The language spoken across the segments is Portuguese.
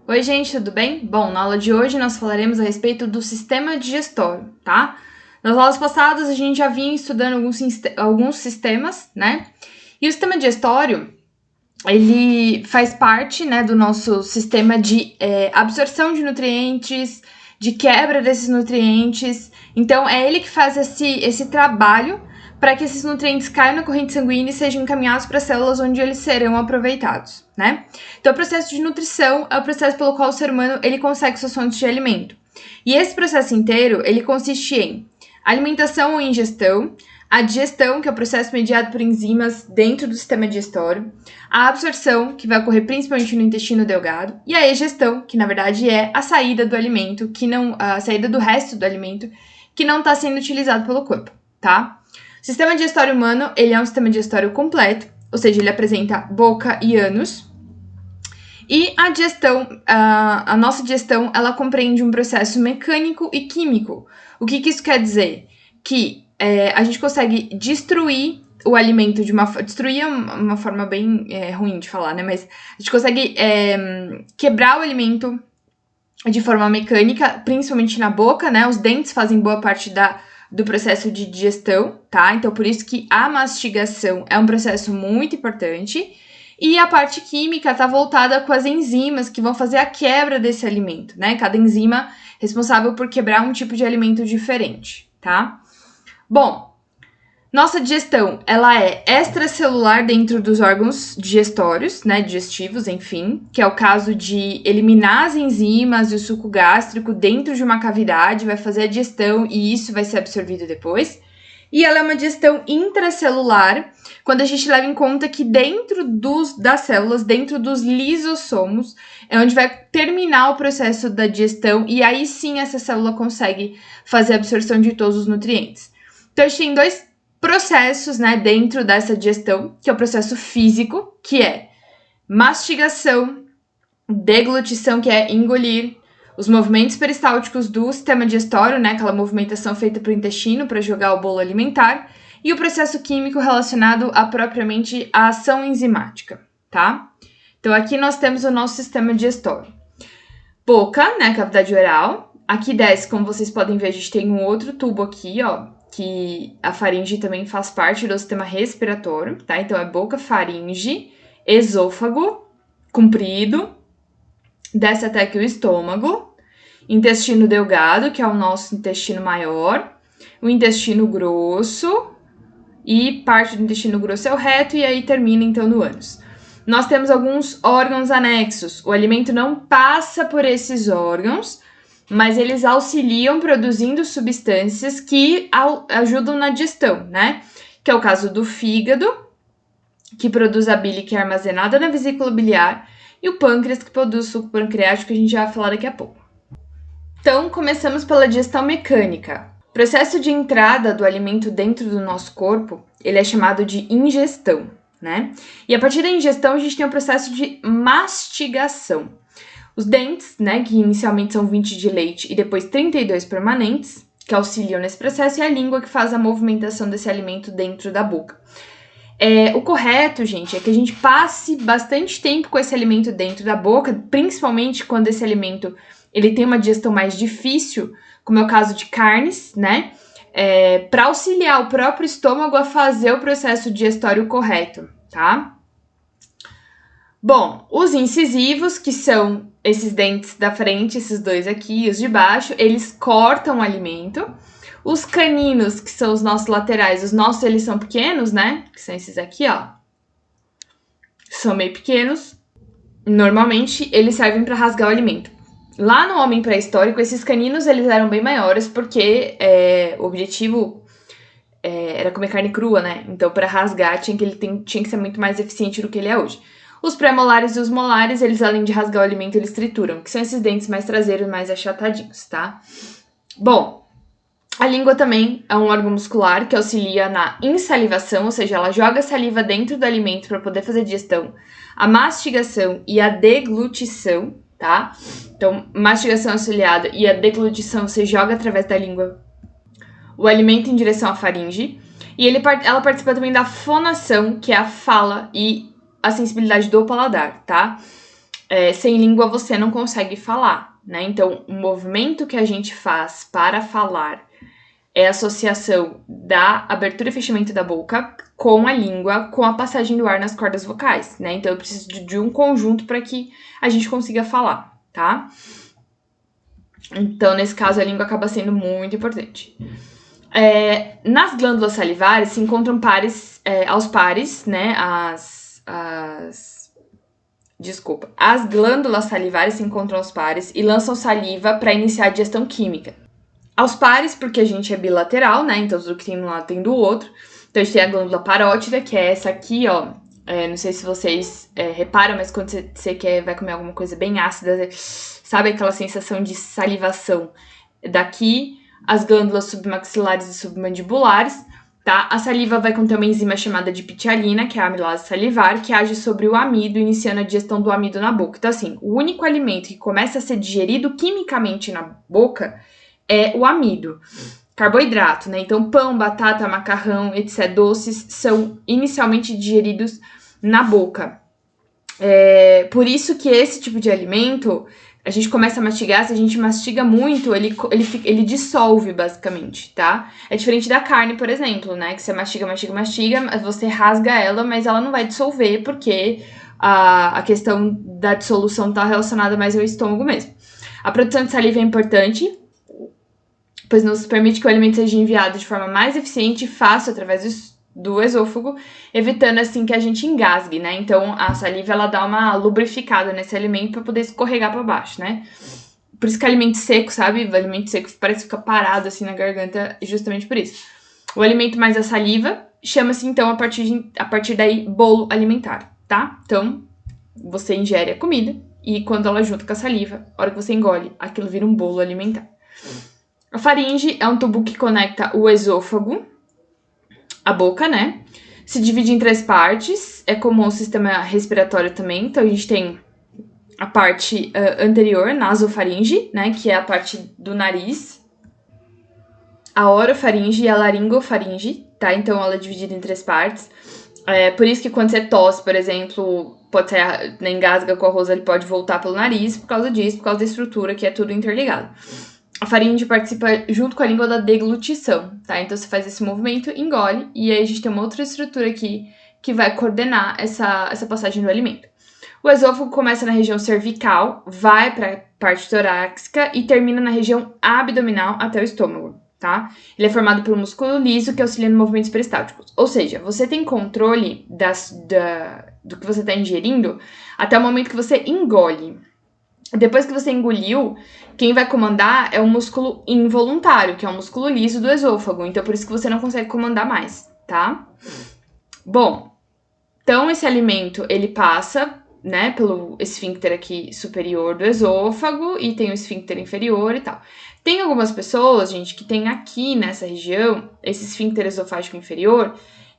Oi, gente, tudo bem? Bom, na aula de hoje nós falaremos a respeito do sistema digestório, tá? Nas aulas passadas a gente já vinha estudando alguns sistemas, né? E o sistema digestório, ele faz parte, né, do nosso sistema de absorção de nutrientes, de quebra desses nutrientes. Então, é ele que faz esse trabalho para que esses nutrientes caiam na corrente sanguínea e sejam encaminhados para as células onde eles serão aproveitados, né? Então, o processo de nutrição é o processo pelo qual o ser humano ele consegue suas fontes de alimento. E esse processo inteiro, ele consiste em alimentação ou ingestão, a digestão, que é o processo mediado por enzimas dentro do sistema digestório, a absorção, que vai ocorrer principalmente no intestino delgado, e a egestão, que na verdade é a saída do alimento, a saída do resto do alimento que não está sendo utilizado pelo corpo, tá? O sistema digestório humano, ele é um sistema digestório completo, ou seja, ele apresenta boca e ânus. E a digestão, a nossa digestão, ela compreende um processo mecânico e químico. O que isso quer dizer? Que a gente consegue destruir o alimento destruir é uma forma bem ruim de falar, né? Mas a gente consegue quebrar o alimento de forma mecânica, principalmente na boca, né? Os dentes fazem boa parte do processo de digestão, tá? Então, por isso que a mastigação é um processo muito importante. E a parte química está voltada com as enzimas que vão fazer a quebra desse alimento, né? Cada enzima responsável por quebrar um tipo de alimento diferente, tá? Bom, nossa digestão, ela é extracelular dentro dos órgãos digestórios, né, digestivos, enfim, que é o caso de eliminar as enzimas e o suco gástrico dentro de uma cavidade, vai fazer a digestão e isso vai ser absorvido depois. E ela é uma digestão intracelular, quando a gente leva em conta que dentro das células, dentro dos lisossomos, é onde vai terminar o processo da digestão e aí sim essa célula consegue fazer a absorção de todos os nutrientes. Então, a gente tem dois processos, né, dentro dessa digestão, que é o processo físico, que é mastigação, deglutição, que é engolir, os movimentos peristálticos do sistema digestório, né, aquela movimentação feita para o intestino para jogar o bolo alimentar, e o processo químico relacionado a propriamente a ação enzimática, tá? Então, aqui nós temos o nosso sistema digestório. Boca, né, cavidade oral. Aqui desce, como vocês podem ver, a gente tem um outro tubo aqui, ó, que a faringe também faz parte do sistema respiratório, tá? Então, é boca, faringe, esôfago, comprido, desce até aqui o estômago, intestino delgado, que é o nosso intestino maior, o intestino grosso, e parte do intestino grosso é o reto, e aí termina, então, no ânus. Nós temos alguns órgãos anexos. O alimento não passa por esses órgãos, mas eles auxiliam produzindo substâncias que ajudam na digestão, né? Que é o caso do fígado, que produz a bile que é armazenada na vesícula biliar, e o pâncreas, que produz suco pancreático, que a gente vai falar daqui a pouco. Então, começamos pela digestão mecânica. O processo de entrada do alimento dentro do nosso corpo, ele é chamado de ingestão, né? E a partir da ingestão, a gente tem o processo de mastigação. Os dentes, né, que inicialmente são 20 de leite e depois 32 permanentes, que auxiliam nesse processo, e a língua que faz a movimentação desse alimento dentro da boca. O correto, gente, é que a gente passe bastante tempo com esse alimento dentro da boca, principalmente quando esse alimento ele tem uma digestão mais difícil, como é o caso de carnes, né? Para auxiliar o próprio estômago a fazer o processo digestório correto, tá? Bom, os incisivos, que são esses dentes da frente, esses dois aqui, os de baixo, eles cortam o alimento. Os caninos, que são os nossos laterais, os nossos eles são pequenos, né? Que são esses aqui, ó. São meio pequenos. Normalmente, eles servem para rasgar o alimento. Lá no homem pré-histórico, esses caninos eles eram bem maiores, porque o objetivo era comer carne crua, né? Então, para rasgar, tinha que ser muito mais eficiente do que ele é hoje. Os pré-molares e os molares, eles além de rasgar o alimento, eles trituram, que são esses dentes mais traseiros, mais achatadinhos, tá? Bom, a língua também é um órgão muscular que auxilia na insalivação, ou seja, ela joga saliva dentro do alimento para poder fazer digestão, a mastigação e a deglutição, tá? Então, mastigação auxiliada e a deglutição você joga através da língua o alimento em direção à faringe. E ela participa também da fonação, que é a fala e a sensibilidade do paladar, tá? sem língua você não consegue falar, né? Então, o movimento que a gente faz para falar é a associação da abertura e fechamento da boca com a língua, com a passagem do ar nas cordas vocais, né? Então, eu preciso de um conjunto para que a gente consiga falar, tá? Então, nesse caso, a língua acaba sendo muito importante. Nas glândulas salivares se encontram aos pares, né? As glândulas salivares se encontram aos pares e lançam saliva para iniciar a digestão química. Aos pares, porque a gente é bilateral, né? Então, tudo que tem de um lado tem do outro. Então, a gente tem a glândula parótida, que é essa aqui, ó. Não sei se vocês reparam, mas quando você vai comer alguma coisa bem ácida, sabe aquela sensação de salivação? Daqui, as glândulas submaxilares e submandibulares, tá? A saliva vai conter uma enzima chamada de pitialina, que é a amilase salivar, que age sobre o amido, iniciando a digestão do amido na boca. Então, assim, o único alimento que começa a ser digerido quimicamente na boca é o amido. Carboidrato, né? Então, pão, batata, macarrão, etc., doces, são inicialmente digeridos na boca. Por isso que esse tipo de alimento, a gente começa a mastigar, se a gente mastiga muito, ele dissolve, basicamente, tá? É diferente da carne, por exemplo, né? Que você mastiga, você rasga ela, mas ela não vai dissolver, porque a questão da dissolução tá relacionada mais ao estômago mesmo. A produção de saliva é importante, pois nos permite que o alimento seja enviado de forma mais eficiente e fácil através do esôfago, evitando assim que a gente engasgue, né? Então a saliva ela dá uma lubrificada nesse alimento para poder escorregar para baixo, né? Por isso que alimento seco, sabe? O alimento seco parece ficar parado assim na garganta, justamente por isso. O alimento mais a saliva chama-se então a partir daí bolo alimentar, tá? Então você ingere a comida e quando ela junta com a saliva, a hora que você engole, aquilo vira um bolo alimentar. A faringe é um tubo que conecta o esôfago à boca, né? Se divide em 3 partes, é comum ao sistema respiratório também. Então, a gente tem a parte anterior, nasofaringe, né? Que é a parte do nariz. A orofaringe e a laringofaringe, tá? Então, ela é dividida em 3 partes. Por isso que quando você tosse, por exemplo, pode ser, engasga com arroz, ele pode voltar pelo nariz por causa disso, por causa da estrutura, que é tudo interligado. A faringe participa junto com a língua da deglutição, tá? Então, você faz esse movimento, engole, e aí a gente tem uma outra estrutura aqui que vai coordenar essa passagem do alimento. O esôfago começa na região cervical, vai para a parte torácica e termina na região abdominal até o estômago, tá? Ele é formado por um músculo liso que auxilia no movimentos peristálticos. Ou seja, você tem controle do que você está ingerindo até o momento que você engole. Depois que você engoliu, quem vai comandar é o músculo involuntário, que é o músculo liso do esôfago. Então, por isso que você não consegue comandar mais, tá? Bom, então esse alimento, ele passa, né, pelo esfíncter aqui superior do esôfago e tem o esfíncter inferior e tal. Tem algumas pessoas, gente, que tem aqui nessa região, esse esfíncter esofágico inferior,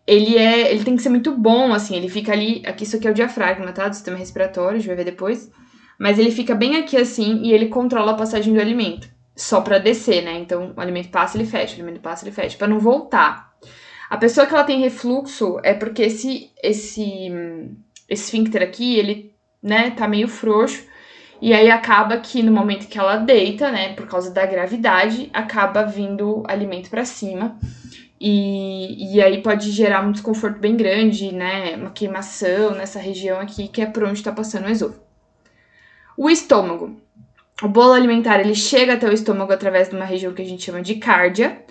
ele tem que ser muito bom, assim, ele fica ali, aqui isso aqui é o diafragma, tá? Do sistema respiratório, a gente vai ver depois. Mas ele fica bem aqui assim e ele controla a passagem do alimento. Só pra descer, né? Então, o alimento passa, ele fecha. O alimento passa, ele fecha. Pra não voltar. A pessoa que ela tem refluxo é porque esse esfíncter aqui, ele, né, tá meio frouxo. E aí acaba que no momento que ela deita, né, por causa da gravidade, acaba vindo alimento pra cima. E aí pode gerar um desconforto bem grande, né? Uma queimação nessa região aqui, que é por onde tá passando o esôfago. O estômago. O bolo alimentar, ele chega até o estômago através de uma região que a gente chama de cárdia.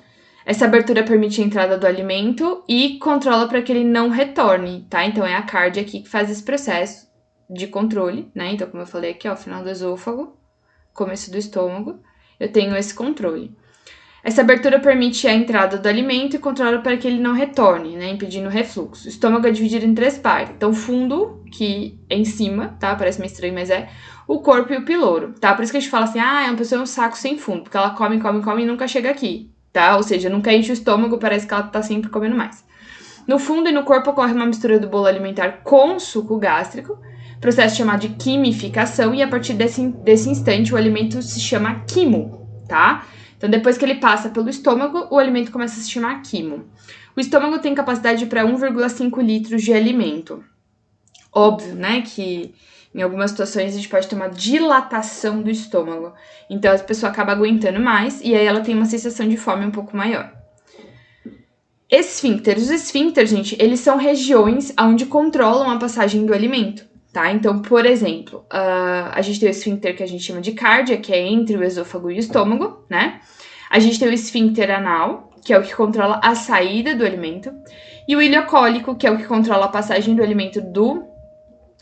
Essa abertura permite a entrada do alimento e controla para que ele não retorne, tá? Então, é a cárdia aqui que faz esse processo de controle, né? Então, como eu falei aqui, ó, final do esôfago, começo do estômago, eu tenho esse controle. Essa abertura permite a entrada do alimento e controla para que ele não retorne, né, impedindo o refluxo. O estômago é dividido em 3 partes. Então, o fundo, que é em cima, tá? Parece meio estranho, mas é. O corpo e o piloro, tá? Por isso que a gente fala assim, é uma pessoa um saco sem fundo, porque ela come e nunca chega aqui, tá? Ou seja, nunca enche o estômago, parece que ela tá sempre comendo mais. No fundo e no corpo ocorre uma mistura do bolo alimentar com suco gástrico, processo chamado de quimificação, e a partir desse instante o alimento se chama quimo, tá? Então, depois que ele passa pelo estômago, o alimento começa a se chamar quimo. O estômago tem capacidade para 1,5 litros de alimento. Óbvio, né, que Em algumas situações, a gente pode ter uma dilatação do estômago. Então, a pessoa acaba aguentando mais e aí ela tem uma sensação de fome um pouco maior. Esfíncteres. Os esfíncteres, gente, eles são regiões onde controlam a passagem do alimento, tá? Então, por exemplo, a gente tem o esfíncter que a gente chama de cárdia, que é entre o esôfago e o estômago, né? A gente tem o esfíncter anal, que é o que controla a saída do alimento. E o ileocólico, que é o que controla a passagem do alimento do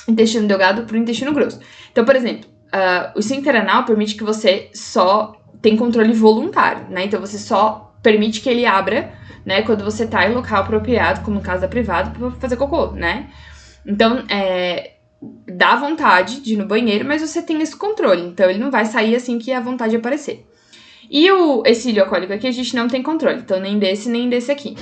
intestino delgado para o intestino grosso. Então, por exemplo, o esfíncter anal permite que você só tem controle voluntário, né? Então, você só permite que ele abra, né, quando você tá em local apropriado, como no caso da privada, pra fazer cocô, né? Então, dá vontade de ir no banheiro, mas você tem esse controle. Então, ele não vai sair assim que a vontade aparecer. E esse ileocólico aqui, a gente não tem controle. Então, nem desse aqui.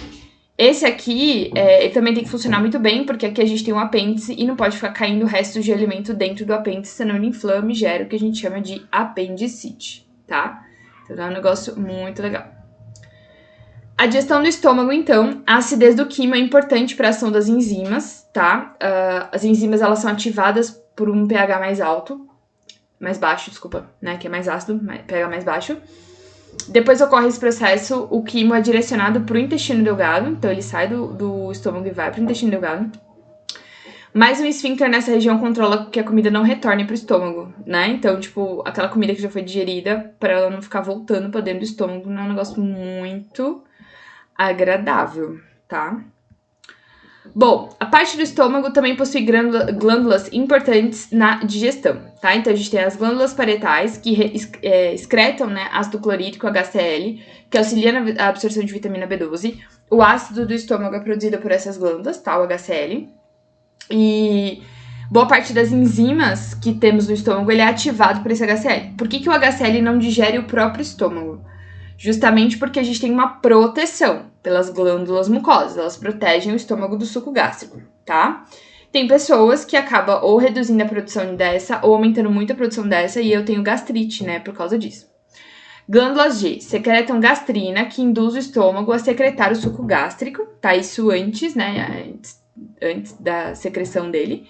Esse aqui, ele também tem que funcionar muito bem, porque aqui a gente tem um apêndice e não pode ficar caindo restos de alimento dentro do apêndice, senão ele inflama e gera o que a gente chama de apendicite, tá? Então, é um negócio muito legal. A digestão do estômago, então, a acidez do quimo é importante para a ação das enzimas, tá? As enzimas, elas são ativadas por um pH mais baixo, né? Que é mais ácido, pH mais baixo. Depois ocorre esse processo, o quimo é direcionado para o intestino delgado, então ele sai do estômago e vai para o intestino delgado. Mas o esfíncter nessa região controla que a comida não retorne para o estômago, né? Então, tipo, aquela comida que já foi digerida, para ela não ficar voltando para dentro do estômago, não é um negócio muito agradável, tá? Bom, a parte do estômago também possui glândulas importantes na digestão, tá? Então, a gente tem as glândulas parietais, que excretam, né, ácido clorídrico, HCl, que auxilia na absorção de vitamina B12. O ácido do estômago é produzido por essas glândulas, tá? O HCl. E boa parte das enzimas que temos no estômago, ele é ativado por esse HCl. Por que o HCl não digere o próprio estômago? Justamente porque a gente tem uma proteção pelas glândulas mucosas, elas protegem o estômago do suco gástrico, tá? Tem pessoas que acabam ou reduzindo a produção dessa ou aumentando muito a produção dessa, e eu tenho gastrite, né, por causa disso. Glândulas G secretam gastrina, que induz o estômago a secretar o suco gástrico, tá? Isso antes, né, antes da secreção dele.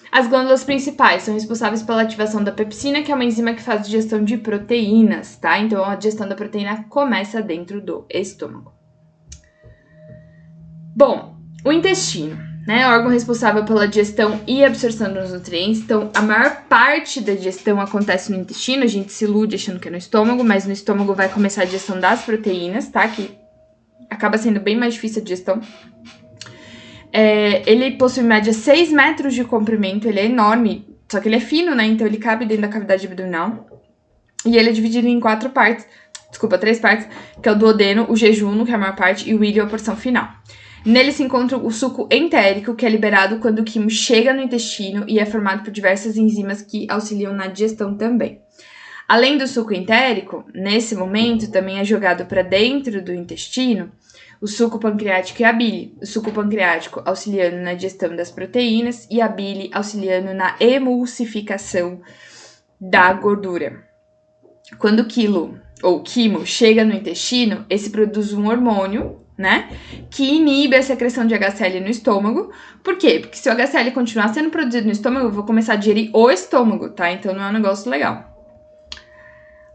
As glândulas principais são responsáveis pela ativação da pepsina, que é uma enzima que faz digestão de proteínas, tá? Então, a digestão da proteína começa dentro do estômago. Bom, o intestino, né? É o órgão responsável pela digestão e absorção dos nutrientes. Então, a maior parte da digestão acontece no intestino. A gente se ilude achando que é no estômago, mas no estômago vai começar a digestão das proteínas, tá? Que acaba sendo bem mais difícil a digestão. Ele possui em média 6 metros de comprimento, ele é enorme, só que ele é fino, né? Então ele cabe dentro da cavidade abdominal. E ele é dividido em 3 partes, que é o duodeno, o jejuno, que é a maior parte, e o íleo, a porção final. Nele se encontra o suco entérico, que é liberado quando o quimo chega no intestino e é formado por diversas enzimas que auxiliam na digestão também. Além do suco entérico, nesse momento também é jogado para dentro do intestino o suco pancreático e a bile. O suco pancreático auxiliando na digestão das proteínas e a bile auxiliando na emulsificação da gordura. Quando o quimo chega no intestino, esse produz um hormônio, né, que inibe a secreção de HCl no estômago. Por quê? Porque se o HCl continuar sendo produzido no estômago, eu vou começar a digerir o estômago, tá? Então não é um negócio legal.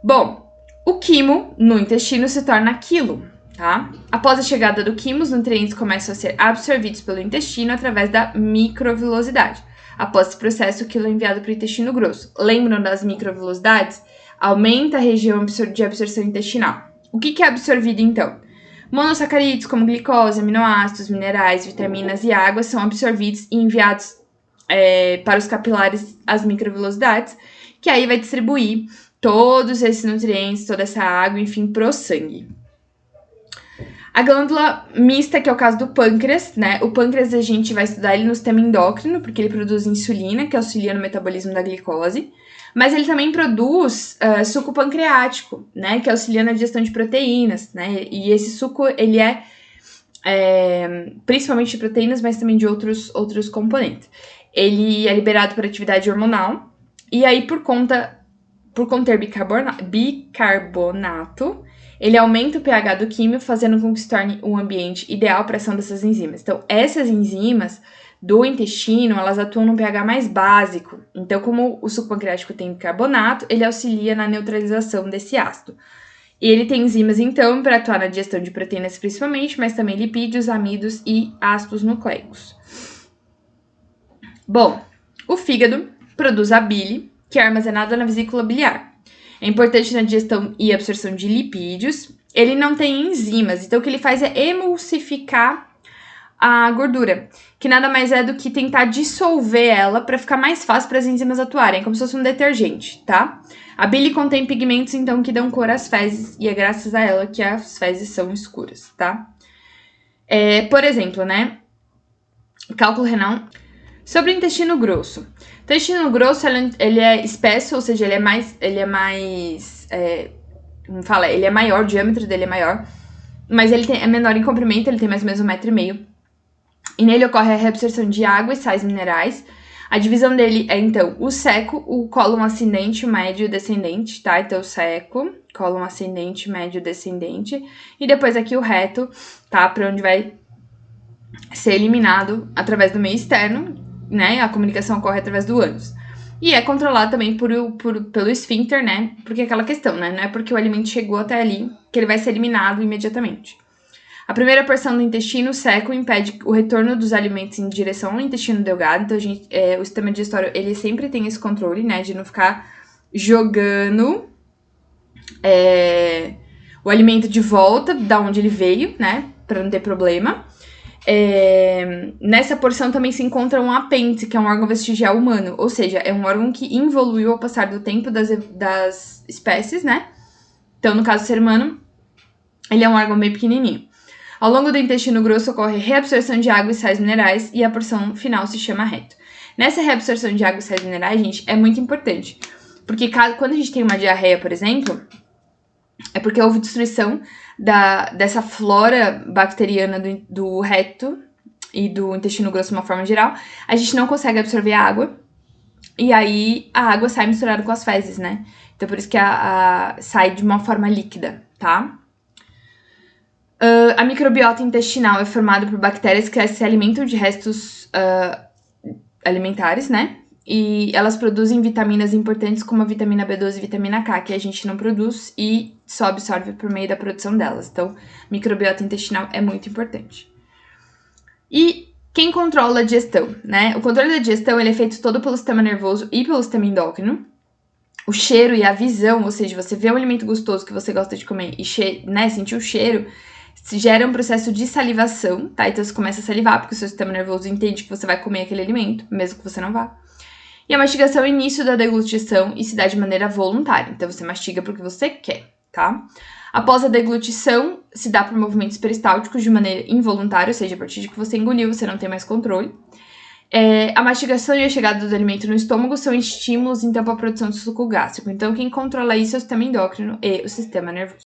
Bom, o quimo no intestino se torna quilo, tá? Após a chegada do quimo, os nutrientes começam a ser absorvidos pelo intestino através da microvilosidade. Após esse processo, o quilo é enviado para o intestino grosso. Lembram das microvilosidades? Aumenta a região de absorção intestinal. O que é absorvido, então? Monossacarídeos, como glicose, aminoácidos, minerais, vitaminas e água, são absorvidos e enviados para os capilares, as microvilosidades, que aí vai distribuir todos esses nutrientes, toda essa água, enfim, pro sangue. A glândula mista, que é o caso do pâncreas, né? O pâncreas a gente vai estudar ele no sistema endócrino, porque ele produz insulina, que auxilia no metabolismo da glicose. Mas ele também produz suco pancreático, né? Que auxilia na digestão de proteínas, né? E esse suco, ele é principalmente de proteínas, mas também de outros componentes. Ele é liberado por atividade hormonal. E aí, por conter bicarbonato, ele aumenta o pH do químio, fazendo com que se torne um ambiente ideal para a ação dessas enzimas. Então, essas enzimas do intestino, elas atuam no pH mais básico. Então, como o suco pancreático tem bicarbonato, ele auxilia na neutralização desse ácido. E ele tem enzimas, então, para atuar na digestão de proteínas principalmente, mas também lipídios, amidos e ácidos nucleicos. Bom, o fígado produz a bile, que é armazenada na vesícula biliar. É importante na digestão e absorção de lipídios. Ele não tem enzimas, então o que ele faz é emulsificar a gordura, que nada mais é do que tentar dissolver ela para ficar mais fácil para as enzimas atuarem, como se fosse um detergente, tá? A bile contém pigmentos, então, que dão cor às fezes, e é graças a ela que as fezes são escuras, tá? Por exemplo, né? Cálculo renal. Sobre o intestino grosso. O intestino grosso, ele é espesso, ou seja, ele é maior, o diâmetro dele é maior, mas ele é menor em comprimento, ele tem mais ou menos 1,5 m. E nele ocorre a reabsorção de água e sais minerais. A divisão dele é, então, o seco, o cólon ascendente, o médio e o descendente, tá? Então, o seco, cólon ascendente, médio e descendente. E depois aqui o reto, tá? Para onde vai ser eliminado através do meio externo, né? A comunicação ocorre através do ânus. E é controlado também pelo esfíncter, né? Porque é aquela questão, né? Não é porque o alimento chegou até ali que ele vai ser eliminado imediatamente. A primeira porção do intestino seco impede o retorno dos alimentos em direção ao intestino delgado. Então, o sistema digestório, ele sempre tem esse controle, né? De não ficar jogando o alimento de volta da onde ele veio, né? Para não ter problema. Nessa porção também se encontra um apêndice, que é um órgão vestigial humano. Ou seja, é um órgão que evoluiu ao passar do tempo das espécies, né? Então, no caso do ser humano, ele é um órgão bem pequenininho. Ao longo do intestino grosso ocorre reabsorção de água e sais minerais e a porção final se chama reto. Nessa reabsorção de água e sais minerais, gente, é muito importante. Porque quando a gente tem uma diarreia, por exemplo, é porque houve destruição dessa flora bacteriana do reto e do intestino grosso de uma forma geral. A gente não consegue absorver a água e aí a água sai misturada com as fezes, né? Então por isso que sai de uma forma líquida, tá? A microbiota intestinal é formada por bactérias que se alimentam de restos alimentares, né? E elas produzem vitaminas importantes como a vitamina B12 e vitamina K, que a gente não produz e só absorve por meio da produção delas. Então, microbiota intestinal é muito importante. E quem controla a digestão, né? O controle da digestão ele é feito todo pelo sistema nervoso e pelo sistema endócrino. O cheiro e a visão, ou seja, você vê um alimento gostoso que você gosta de comer e sentir o cheiro, gera um processo de salivação, tá? Então você começa a salivar porque o seu sistema nervoso entende que você vai comer aquele alimento, mesmo que você não vá. E a mastigação é o início da deglutição e se dá de maneira voluntária. Então você mastiga porque você quer, tá? Após a deglutição, se dá por movimentos peristálticos de maneira involuntária, ou seja, a partir de que você engoliu, você não tem mais controle. A mastigação e a chegada do alimento no estômago são estímulos, então, para a produção de suco gástrico. Então, quem controla isso é o sistema endócrino e o sistema nervoso.